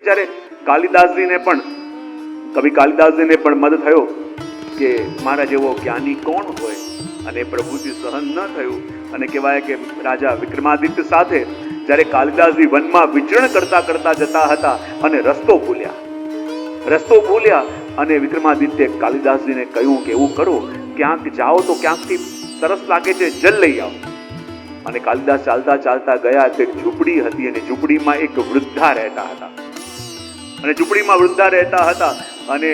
જ્યારે કાલિદાસજીને પણ કવિ કાલિદાસજીને પણ મદ થયો કે મારા જેવો જ્ઞાની કોણ હોય, અને પ્રભુથી સહન ન થયું અને કહેવાય કે રાજા વિક્રમાદિત્ય સાથે જ્યારે કાલિદાસજી વનમાં વિચરણ કરતા કરતા જતા હતા અને રસ્તો ભૂલ્યા અને વિક્રમાદિત્ય કાલિદાસજીને કહ્યું કે એવું કરો, ક્યાંક જાઓ તો ક્યાંકથી સરસ લાગે છે જલ લઈ આવો. અને કાલિદાસ ચાલતા ચાલતા ગયા તો એક ઝૂંપડી હતી અને ઝૂંપડીમાં એક વૃદ્ધા રહેતા હતા અને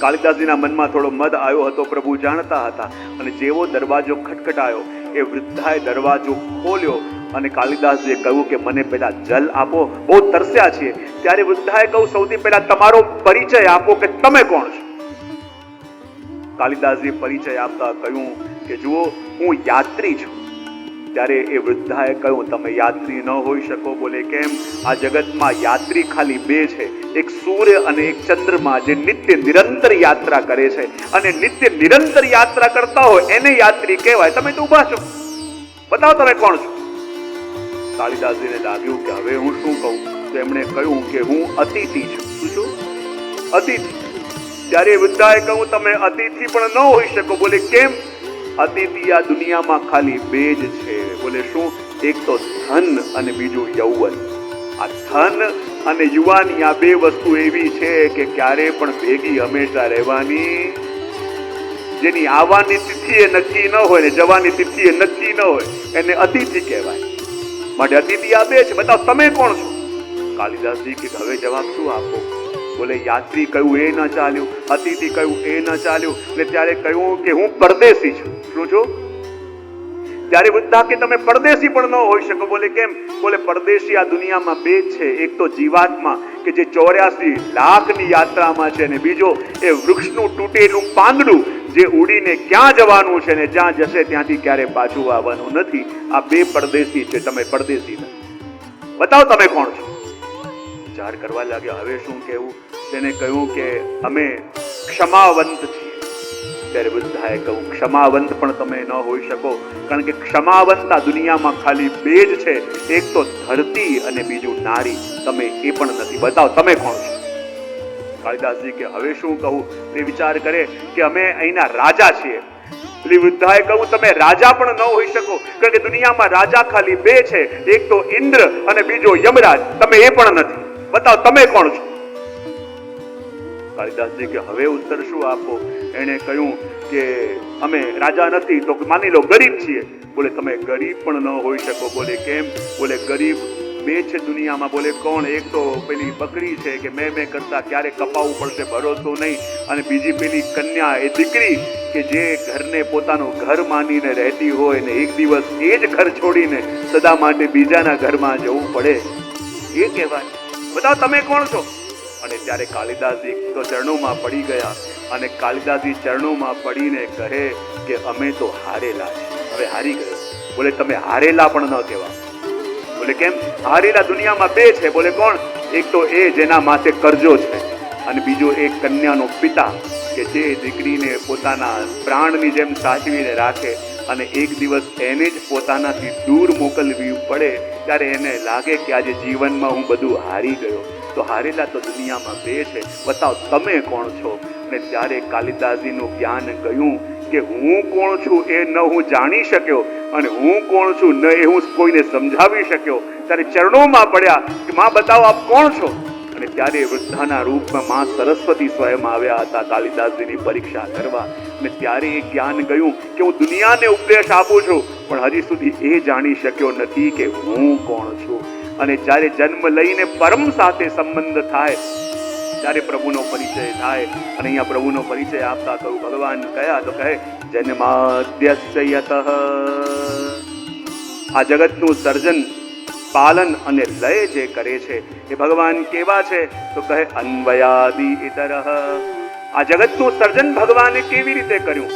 કાલિદાસજીના મનમાં થોડો મદ આવ્યો હતો, પ્રભુ જાણતા હતા. અને જેવો દરવાજો ખટખટાયો એ વૃદ્ધાએ દરવાજો ખોલ્યો અને કાલિદાસજીએ કહ્યું કે મને પહેલા જલ આપો, બહુ તરસ્યા છીએ. ત્યારે વૃદ્ધાએ કહ્યું સૌથી પહેલા તમારો પરિચય આપો કે તમે કોણ છો. કાલિદાસજી પરિચય આપતા કહ્યું કે જુઓ, હું યાત્રી છું. ત્યારે એ વૃદ્ધાએ કહ્યું તમે યાત્રી ન હોઈ શકો. બોલે કેમ? આ જગતમાં યાત્રી ખાલી બે છે, એક સૂર્ય અને એક ચંદ્રમા, જે નિત્ય નિરંતર યાત્રા કરે છે. અને નિત્ય નિરંતર યાત્રા કરતા હોય એને યાત્રી કહેવાય. તમે તો ઊભા છો, બતાવો તમે કોણ છો. કાલિદાસજીને લાગ્યું કે હવે હું શું કહું, તો એમણે કહ્યું કે હું અતિથિ છું. શું છું? અતિથિ. ત્યારે વૃદ્ધાએ કહ્યું તમે અતિથિ પણ ન હોઈ શકો. બોલે કેમ? અતિથિ આ દુનિયામાં ખાલી બે જ છે. બોલે શું? એક તો ધન અને બીજું યૌવન. આ ધન અને યુવાની આ બે વસ્તુ એવી છે કે ક્યારે પણ ભેગી હંમેશા રહેવાની, જેની આવવાની તિથિ એ નક્કી ન હોય ને જવાની તિથિ એ નક્કી ન હોય એને અતિથિ કહેવાય. માટે અતિથિ આ બે છે. બતાવો તમે કોણ છો. કાલિદાસજી કે હવે જવાબ શું આપો. બોલે યાત્રી કહ્યું એ ન ચાલ્યું, અતિથિ કહ્યું એ ન ચાલ્યું, ને ત્યારે કહ્યું કે હું પરદેશી છું. શું છું? ત્યારે વૃદ્ધા કે તમે પરદેશી પણ ન હોઈ શકો. બોલે કેમ? બોલે પરદેશી આ દુનિયામાં બે છે, એક તો જીવાત્મા કે જે 84 લાખની યાત્રામાં છે, અને બીજો એ વૃક્ષનું તૂટેલું પાંદડું જે ઉડીને ક્યાં જવાનું છે ને જ્યાં જશે ત્યાંથી ક્યારે પાછું આવવાનું નથી. આ બે પરદેશી છે, તમે પરદેશી નથી. બતાવો તમે કોણ છો. વિચાર કરવા લાગ્યા હવે શું કહેવું. તેને કહ્યું કે અમે ક્ષમાવંત છીએ. ત્યારે વૃદ્ધાએ કહ્યું ક્ષમાવંત પણ તમે ન હોઈ શકો, કારણ કે ક્ષમાવંત આ દુનિયામાં ખાલી બે જ છે, એક તો ધરતી અને બીજું નારી. તમે એ પણ નથી. બતાવો તમે કોણ છો. કાલિદાસજી કે હવે શું કહું. તે વિચાર કરે કે અમે અહીંના રાજા છીએ. પેલી વૃદ્ધાએ કહ્યું તમે રાજા પણ ન હોઈ શકો, કારણ કે દુનિયામાં રાજા ખાલી બે છે, એક તો ઇન્દ્ર અને બીજો યમરાજ. તમે એ પણ નથી. બતાવો તમે કોણ છો. કાલિદાસજી કે હવે ઉત્તર શું આપો. એણે કહ્યું કે અમે રાજા નથી તો માની લો ગરીબ છીએ. બોલે તમે ગરીબ પણ ન હોઈ શકો. બોલે કેમ? બોલે ગરીબ બે છે દુનિયામાં. બોલે કોણ? એક તો પેલી બકરી છે કે મેં કરતા ક્યારે કપાવવું પડશે ભરોસો નહીં, અને બીજી પેલી કન્યા એ દીકરી કે જે ઘરને પોતાનું ઘર માનીને રહેતી હોય ને એક દિવસ એ જ ઘર છોડીને સદા માટે બીજાના ઘરમાં જવું પડે, એ કહેવાય. બતાવો તમે કોણ છો. અને ત્યારે કાલિદાસજી તો ચરણોમાં પડી ગયા અને કાલિદાસજી ચરણોમાં પડીને કહે કે અમે તો હારેલા છે. હવે હારી ગયો. બોલે તમે હારેલા પણ ન કહેવા. બોલે કેમ? હારેલા દુનિયામાં બે છે. બોલે કોણ? એક તો એ જેના માથે કરજો છે, અને બીજો એક કન્યાનો પિતા કે જે દીકરીને પોતાના પ્રાણની જેમ સાચવીને રાખે, અને એક દિવસ એને જ પોતાનાથી દૂર મોકલવી પડે ત્યારે એને લાગે કે આજે જીવનમાં હું બધું હારી ગયો. તો હારેલા તો દુનિયામાં બે છે. બતાવો તમે કોણ છો. અને ત્યારે કાલિદાસજીનું જ્ઞાન કહ્યું કે હું કોણ છું એ ન હું જાણી શક્યો, અને હું કોણ છું ન એ હું કોઈને સમજાવી શક્યો. ત્યારે ચરણોમાં પડ્યા કે માં બતાવો આપ કોણ છો. અને ત્યારે વૃદ્ધાના રૂપમાં માં સરસ્વતી સ્વયં આવ્યા હતા કાલિદાસજીની પરીક્ષા કરવા. અને ત્યારે એ જ્ઞાન ગયું કે હું દુનિયાને ઉપદેશ આપું છું, પણ હજી સુધી એ જાણી શક્યો નથી કે હું કોણ છું. અને જ્યારે જન્મ લઈને પરમ સાથે સંબંધ થાય ત્યારે પ્રભુનો પરિચય થાય. અને અહીંયા પ્રભુનો પરિચય આપતા કહું ભગવાન કયા, તો કહે જન્માદ્યસ્ય યતઃ. આ જગતનું સર્જન, પાલન અને લય જે કરે છે એ ભગવાન કેવા છે, તો કહે અન્વયાદિ ઇતરઃ. આ જગતનું સર્જન ભગવાને કેવી રીતે કર્યું.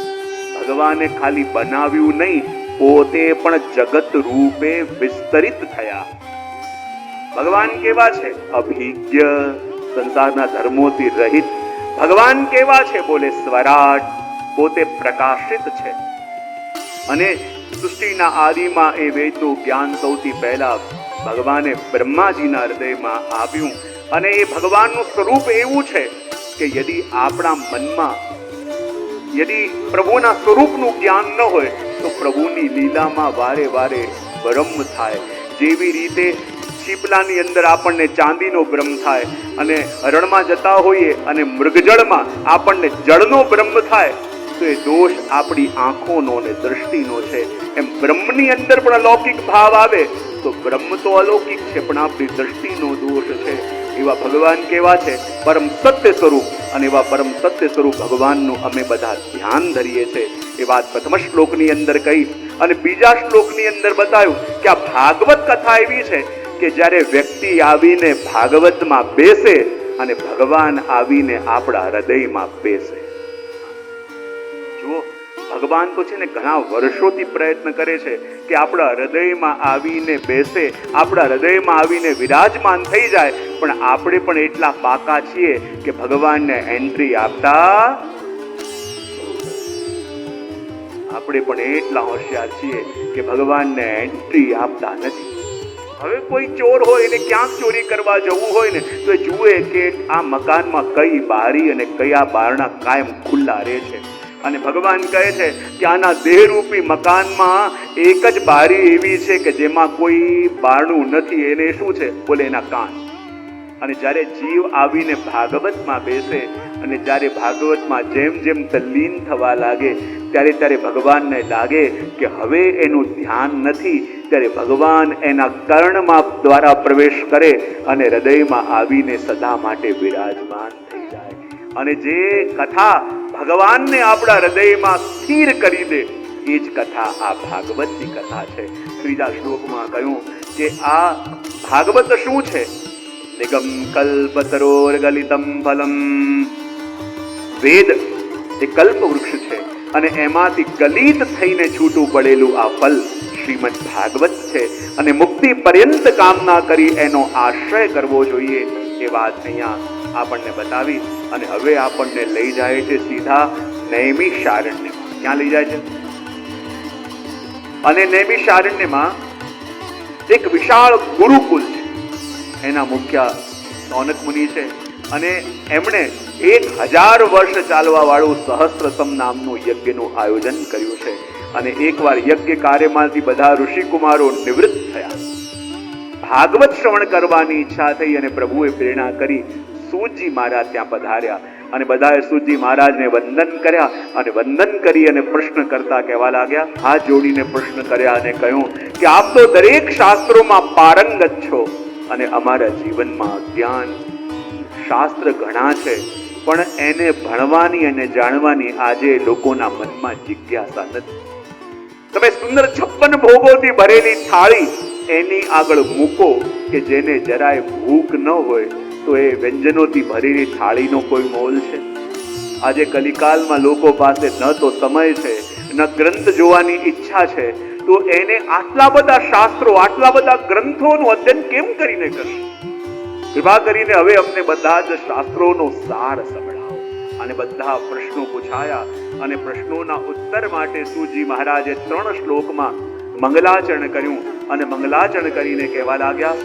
ભગવાને ખાલી બનાવ્યું નહીં, પોતે પણ જગત રૂપે વિસ્તરિત થયા. ભગવાન કેવા છે? અભિજ્ઞ, સંસારના ધર્મોથી રહિત. ભગવાન કેવા છે? બોલે સ્વરાટ, પોતે પ્રકાશિત છે. અને સૃષ્ટિના આદિમાં એ વેદનું જ્ઞાન સૌથી પહેલા ભગવાને બ્રહ્માજીના હૃદયમાં આવ્યું અને એ ભગવાનનું સ્વરૂપ એવું છે કે યદિ આપણા મનમાં યદિ પ્રભુના સ્વરૂપનું જ્ઞાન ન હોય તો પ્રભુની લીલામાં વારે વારે ભ્રમ થાય. જેવી રીતે શીપલાની અંદર આપણને ચાંદીનો ભ્રમ થાય અને રણમાં જતા હોઈએ અને મૃગજળમાં આપણને જળનો ભ્રમ થાય તો એ દોષ આપણી આંખોનો ને દ્રષ્ટિનો છે. એમ બ્રહ્મની અંદર પણ અલૌકિક ભાવ આવે તો બ્રહ્મ તો અલૌકિક છે પણ આપણી દ્રષ્ટિનો દોષ છે. એવા ભગવાન કેવા છે? પરમ સત્ય સ્વરૂપ. અને એવા પરમ સત્ય સ્વરૂપ ભગવાનનું અમે બધા ધ્યાન ધરીએ છીએ. એ વાત પ્રથમ શ્લોકની અંદર કહી અને બીજા શ્લોકની અંદર બતાવ્યું કે આ ભાગવત કથા એવી છે કે જ્યારે વ્યક્તિ આવીને ભાગવતમાં બેસે અને ભગવાન આવીને આપણા હૃદયમાં બેસે. જુઓ, ભગવાન તો છે ને ઘણા વર્ષોથી પ્રયત્ન કરે છે કે આપણા હૃદયમાં આવીને બેસે, આપણા હૃદયમાં આવીને વિરાજમાન થઈ જાય, પણ આપણે પણ એટલા પાકા છીએ કે ભગવાનને એન્ટ્રી આપતા આપણે પણ એટલા હોશિયાર છીએ કે ભગવાનને એન્ટ્રી આપતા નથી. હવે કોઈ ચોર હોય એને ક્યાંક ચોરી કરવા જવું હોય ને તો એ જુએ કે આ મકાનમાં કઈ બારી અને કયા બારણા કાયમ ખુલ્લા રહે છે. અને ભગવાન કહે છે કે આના દેહરૂપી મકાનમાં એક જ બારી એવી છે કે જેમાં કોઈ બારણું નથી. એને શું છે? બોલે એના કાન. અને જ્યારે જીવ આવીને ભાગવતમાં બેસે અને જ્યારે ભાગવતમાં જેમ જેમ તલ્લીન થવા લાગે ત્યારે ત્યારે ભગવાનને લાગે કે હવે એનું ધ્યાન નથી, ત્યારે ભગવાન એના કર્ણમાં દ્વારા પ્રવેશ કરે અને હૃદયમાં આવીને સદા માટે વિરાજમાન થઈ જાય. અને જે કથા ભગવાનને આપણા હૃદયમાં સ્થિર કરી દે એ જ કથા આ ભાગવતની કથા છે. ત્રીજા શ્લોકમાં કહ્યું કે આ ભાગવત શું છે? નિગમ કલ્પતરોર્ગલિતમ ફલમ. વેદ એ કલ્પ વૃક્ષ છે અને એમાંથી ગલિત થઈને છૂટું પડેલું આ ફલ શ્રીમદ ભાગવત છે. અને મુક્તિ પર્યંત કામના કરી એનો આશ્રય કરવો જોઈએ એ વાત અહીંયા આપણને બતાવી. અને હવે આપણને લઈ જાય છે સીધા નૈમિષારણ્યમાં. ક્યાં લઈ જાય છે? અને નૈમિષારણ્યમાં એક વિશાળ ગુરુકુલ છે. એના મુખ્ય સૌનક મુનિ છે અને એમણે 1000 વર્ષ ચાલવા વાળું સહસ્ત્રસમ નામનું યજ્ઞનું આયોજન કર્યું છે. અને એકવાર યજ્ઞ કાર્યમાંથી બધા ઋષિકુમારો નિવૃત્ત થયા. ભાગવત શ્રવણ કરવાની ઈચ્છા થઈ અને પ્રભુએ પ્રેરણા કરી. સૂતજી મહારાજ ત્યાં પધાર્યા અને બધાએ સૂતજી મહારાજને વંદન કર્યા અને વંદન કરી અને પ્રશ્ન કરતા કહેવા લાગ્યા, હાથ જોડીને પ્રશ્ન કર્યા અને કહ્યું કે આપ તો દરેક શાસ્ત્રોમાં પારંગત છો અને અમારા જીવનમાં અજ્ઞાન. શાસ્ત્ર ઘણા છે પણ એને ભણવાની અને જાણવાની આજે લોકોના મનમાં જિજ્ઞાસા નથી. તમે સુંદર 56 ભોગોથી ભરેલી થાળી એની આગળ મૂકો કે જેને જરાય ભૂખ ન હોય તો એ વ્યંજનોથી ભરેલી થાળીનો કોઈ મોલ છે? આજે કલિકાલમાં લોકો પાસે ન તો સમય છે ન ગ્રંથ જોવાની ઈચ્છા છે, તો એને આટલા બધા શાસ્ત્રો આટલા બધા ગ્રંથોનું અધ્યયન કેમ કરીને કરશે? કૃપા કરીને હવે અમને બધા જ શાસ્ત્રોનો સાર સંભળાવો. અને બધા પ્રશ્નો પૂછાયા અને પ્રશ્નોના ઉત્તર માટે સૂતજી મહારાજે 3 શ્લોકમાં મંગલાચરણ કર્યું અને મંગલાચરણ કરીને કહેવા લાગ્યા,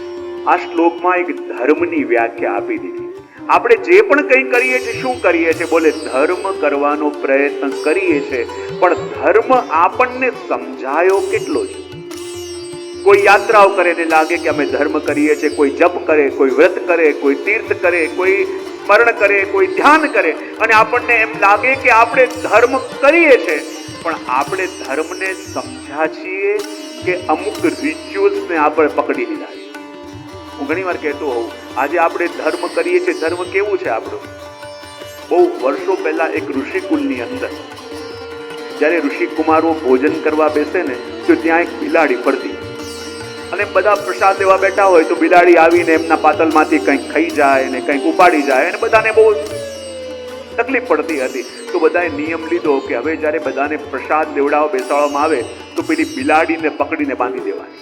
આ શ્લોકમાં એક ધર્મની વ્યાખ્યા આપી દીધી. આપણે જે પણ કંઈ કરીએ છીએ શું કરીએ છીએ? બોલે ધર્મ કરવાનો પ્રયત્ન કરીએ છીએ, પણ ધર્મ આપણને સમજાયો કેટલો છે? કોઈ યાત્રાઓ કરે ને લાગે કે અમે ધર્મ કરીએ છીએ, કોઈ જપ કરે, કોઈ વ્રત કરે, કોઈ તીર્થ કરે, કોઈ સ્મરણ કરે, કોઈ ધ્યાન કરે અને આપણને એમ લાગે કે આપણે ધર્મ કરીએ છીએ, પણ આપણે ધર્મને સમજ્યા છીએ કે અમુક રિચ્યુઅલ્સને આપણે પકડી લીધા છે? હું ઘણી વાર કહેતો હોઉં, આજે આપણે ધર્મ કરીએ છીએ. ધર્મ કેવું છે આપણું? બહુ વર્ષો પહેલા એક ઋષિકુલની અંદર જ્યારે ઋષિકુમારો ભોજન કરવા બેસે ને તો ત્યાં એક બિલાડી ફરતી અને બધા પ્રસાદ લેવા બેઠા હોય તો બિલાડી આવીને એમના પાતળમાંથી કંઈક ખાઈ જાય અને કંઈક ઉપાડી જાય અને બધાને બહુ તકલીફ પડતી હતી. તો બધાએ નિયમ લીધો કે હવે જ્યારે બધાને પ્રસાદ લેવડાવવા બેસાડવામાં આવે તો પેલી બિલાડીને પકડીને બાંધી દેવાની.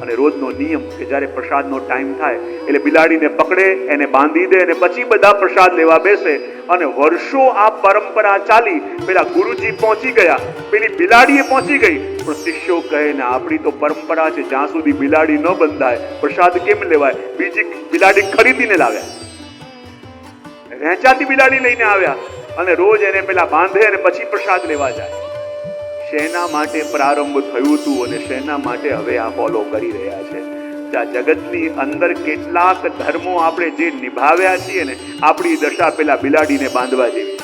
અને રોજનો નિયમ કે જ્યારે પ્રસાદનો ટાઈમ થાય એટલે બિલાડીને પકડે, એને બાંધી દે અને પછી બધા પ્રસાદ લેવા બેસે. અને વર્ષો આ પરંપરા ચાલી. પેલા ગુરુજી પહોંચી ગયા, પેલી બિલાડીએ પહોંચી ગઈ, પણ શિષ્યો કહે ને આપણી તો પરંપરા છે જ્યાં સુધી બિલાડી ન બંધાય પ્રસાદ કેમ લેવાય? બીજી બિલાડી ખરીદીને લાવ્યા, વેચાતી બિલાડી લઈને આવ્યા અને રોજ એને પેલા બાંધે અને પછી પ્રસાદ લેવા જાય. શેના માટે પ્રારંભ થયું હતું અને શેના માટે હવે આ ફોલો કરી રહ્યા છે? આ જગતની અંદર કેટલાક ધર્મો આપણે જે નિભાવ્યા છીએ ને, આપણી દશા પેલા બિલાડીને બાંધવા જેવી.